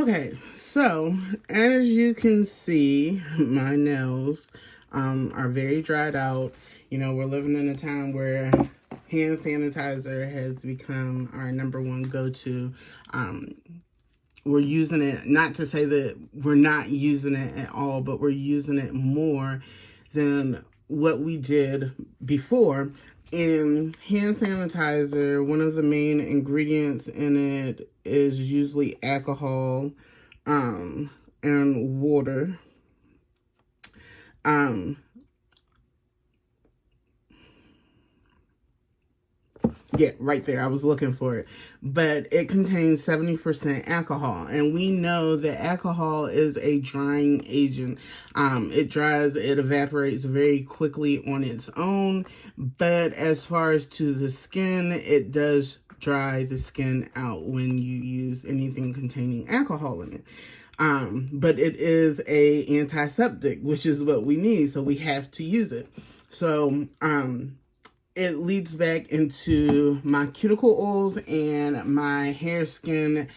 Okay, so as you can see, my nails are very dried out. You know, we're living in a time where hand sanitizer has become our number one go-to. We're using it, not to say that we're not using it at all, but we're using it more than what we did before. In hand sanitizer, one of the main ingredients in it is usually alcohol, and water. Um, yeah, right there. I was looking for it. But it contains 70% alcohol. And we know that alcohol is a drying agent. It dries, it evaporates very quickly on its own. But as far as to the skin, it does dry the skin out when you use anything containing alcohol in it. But it is a antiseptic, which is what we need. So we have to use it. So, it leads back into my cuticle oils and my hair, skin,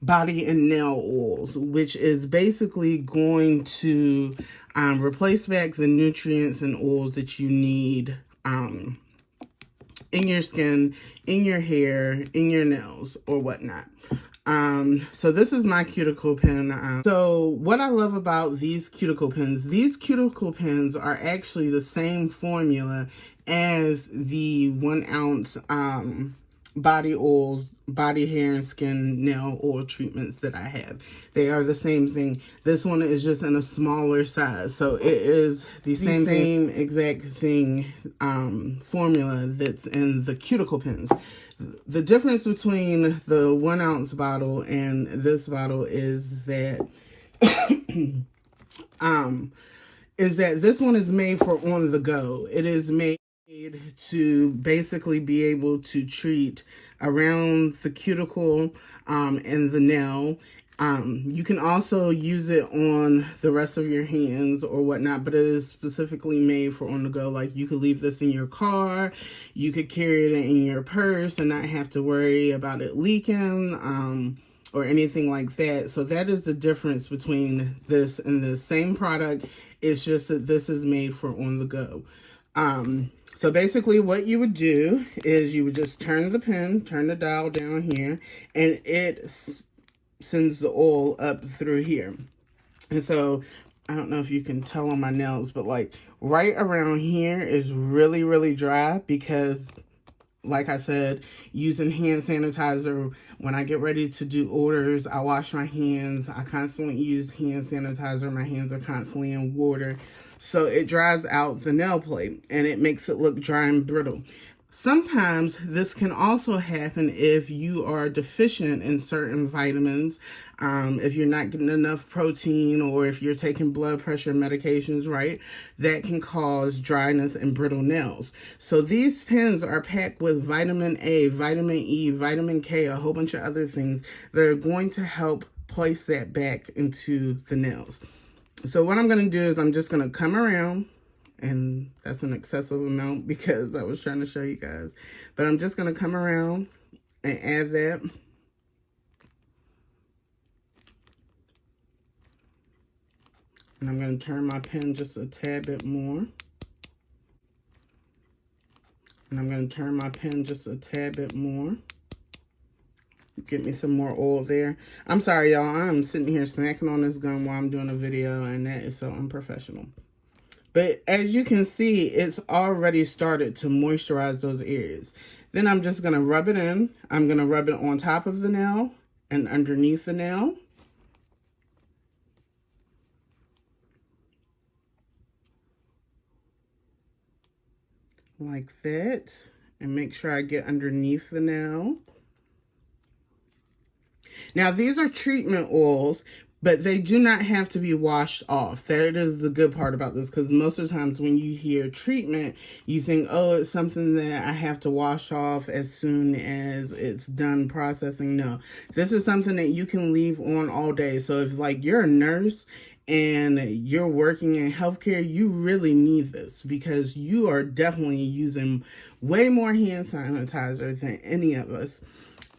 body, and nail oils, which is basically going to replace back the nutrients and oils that you need in your skin, in your hair, in your nails, or whatnot. So this is my cuticle pen. So what I love about these cuticle pens are actually the same formula as the 1 ounce, body oils, body, hair, and skin nail oil treatments that I have. They are the same thing. This one is just in a smaller size. So it is the same exact thing, formula that's in the cuticle pens. The difference between the 1 ounce bottle and this bottle is that this one is made for on the go. It is made to basically be able to treat around the cuticle and the nail. You can also use it on the rest of your hands or whatnot, but it is specifically made for on the go. Like, you could leave this in your car, you could carry it in your purse and not have to worry about it leaking, or anything like that. So that is the difference between this and the same product. It's just that this is made for on the go. So basically what you would do is you would just turn the dial down here, and it sends the oil up through here. And so I don't know if you can tell on my nails, but like right around here is really, really dry because, like I said, using hand sanitizer, when I get ready to do orders, I wash my hands. I constantly use hand sanitizer. My hands are constantly in water. So it dries out the nail plate and it makes it look dry and brittle. Sometimes this can also happen if you are deficient in certain vitamins, if you're not getting enough protein, or if you're taking blood pressure medications, right? That can cause dryness and brittle nails. So these pens are packed with vitamin A, vitamin E, vitamin K, a whole bunch of other things that are going to help place that back into the nails. So what I'm going to do is I'm just going to come around. And that's an excessive amount because I was trying to show you guys. But I'm just going to come around and add that. And I'm going to turn my pen just a tad bit more. And I'm going to turn my pen just a tad bit more. Get me some more oil there. I'm sorry, y'all. I'm sitting here snacking on this gum while I'm doing a video, and that is so unprofessional. But as you can see, it's already started to moisturize those areas. Then I'm just going to rub it in. I'm going to rub it on top of the nail and underneath the nail. Like that. And make sure I get underneath the nail. Now, these are treatment oils, but they do not have to be washed off. That is the good part about this, because most of the times when you hear treatment, you think, oh, it's something that I have to wash off as soon as it's done processing. No, this is something that you can leave on all day. So if like you're a nurse and you're working in healthcare, you really need this because you are definitely using way more hand sanitizer than any of us.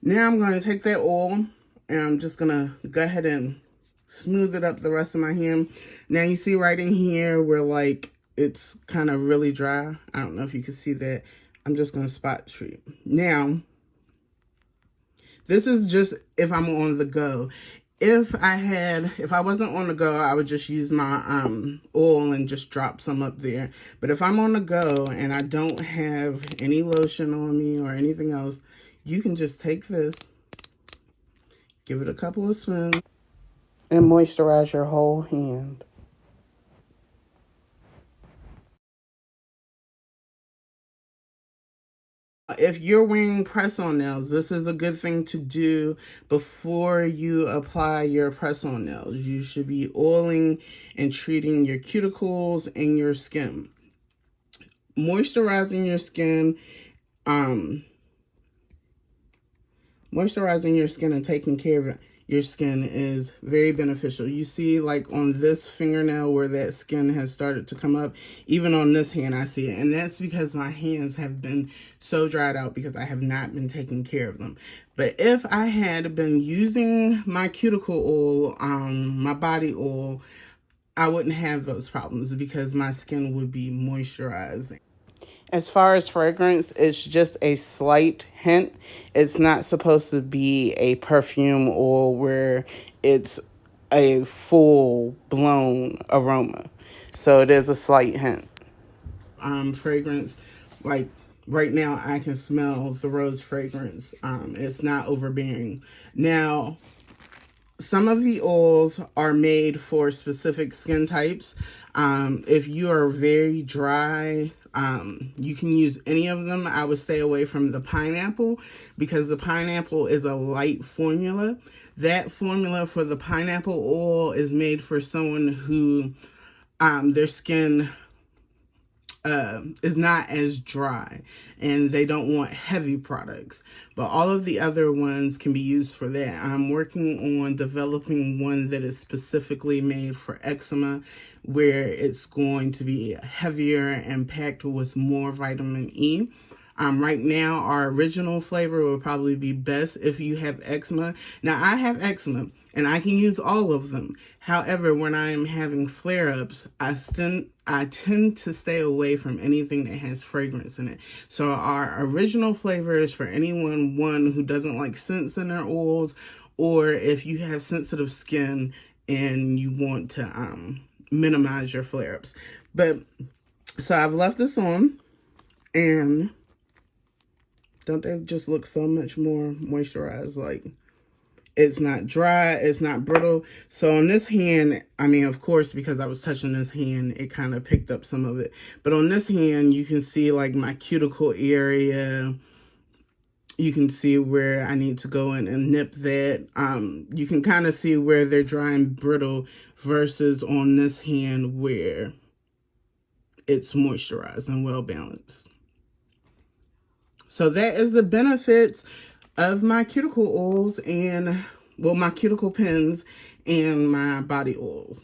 Now I'm going to take that oil And I'm just gonna go ahead and smooth it up the rest of my hand. Now you see right in here where like it's kind of really dry. I don't know if you can see that. I'm just gonna spot treat. Now, this is just if I'm on the go. If I wasn't on the go, I would just use my oil and just drop some up there. But if I'm on the go and I don't have any lotion on me or anything else, you can just take this, give it a couple of spins, and moisturize your whole hand. If you're wearing press-on nails, this is a good thing to do before you apply your press-on nails. You should be oiling and treating your cuticles and your skin. Moisturizing your skin, and taking care of your skin is very beneficial. You see, like on this fingernail where that skin has started to come up, even on this hand I see it, and that's because my hands have been so dried out because I have not been taking care of them. But if I had been using my cuticle oil, my body oil, I wouldn't have those problems because my skin would be moisturized. As far as fragrance, it's just a slight hint. It's not supposed to be a perfume oil where it's a full-blown aroma. So it is a slight hint. Fragrance, like right now I can smell the rose fragrance. It's not overbearing. Now, some of the oils are made for specific skin types. If you are very dry, you can use any of them. I would stay away from the pineapple because the pineapple is a light formula. That formula for the pineapple oil is made for someone who their skin is not as dry and they don't want heavy products, but all of the other ones can be used for that. I'm working on developing one that is specifically made for eczema, where it's going to be heavier and packed with more vitamin E. Right now, our original flavor would probably be best if you have eczema. Now, I have eczema, and I can use all of them. However, when I am having flare-ups, I tend to stay away from anything that has fragrance in it. So our original flavor is for anyone, one, who doesn't like scents in their oils, or if you have sensitive skin and you want to minimize your flare-ups. But, so I've left this on, and don't they just look so much more moisturized? Like, it's not dry, it's not brittle. So on this hand, I mean, of course, because I was touching this hand, it kind of picked up some of it. But on this hand, you can see like my cuticle area. You can see where I need to go in and nip that. You can kind of see where they're dry and brittle versus on this hand where it's moisturized and well balanced. So that is the benefits of my cuticle oils and, well, my cuticle pens and my body oils.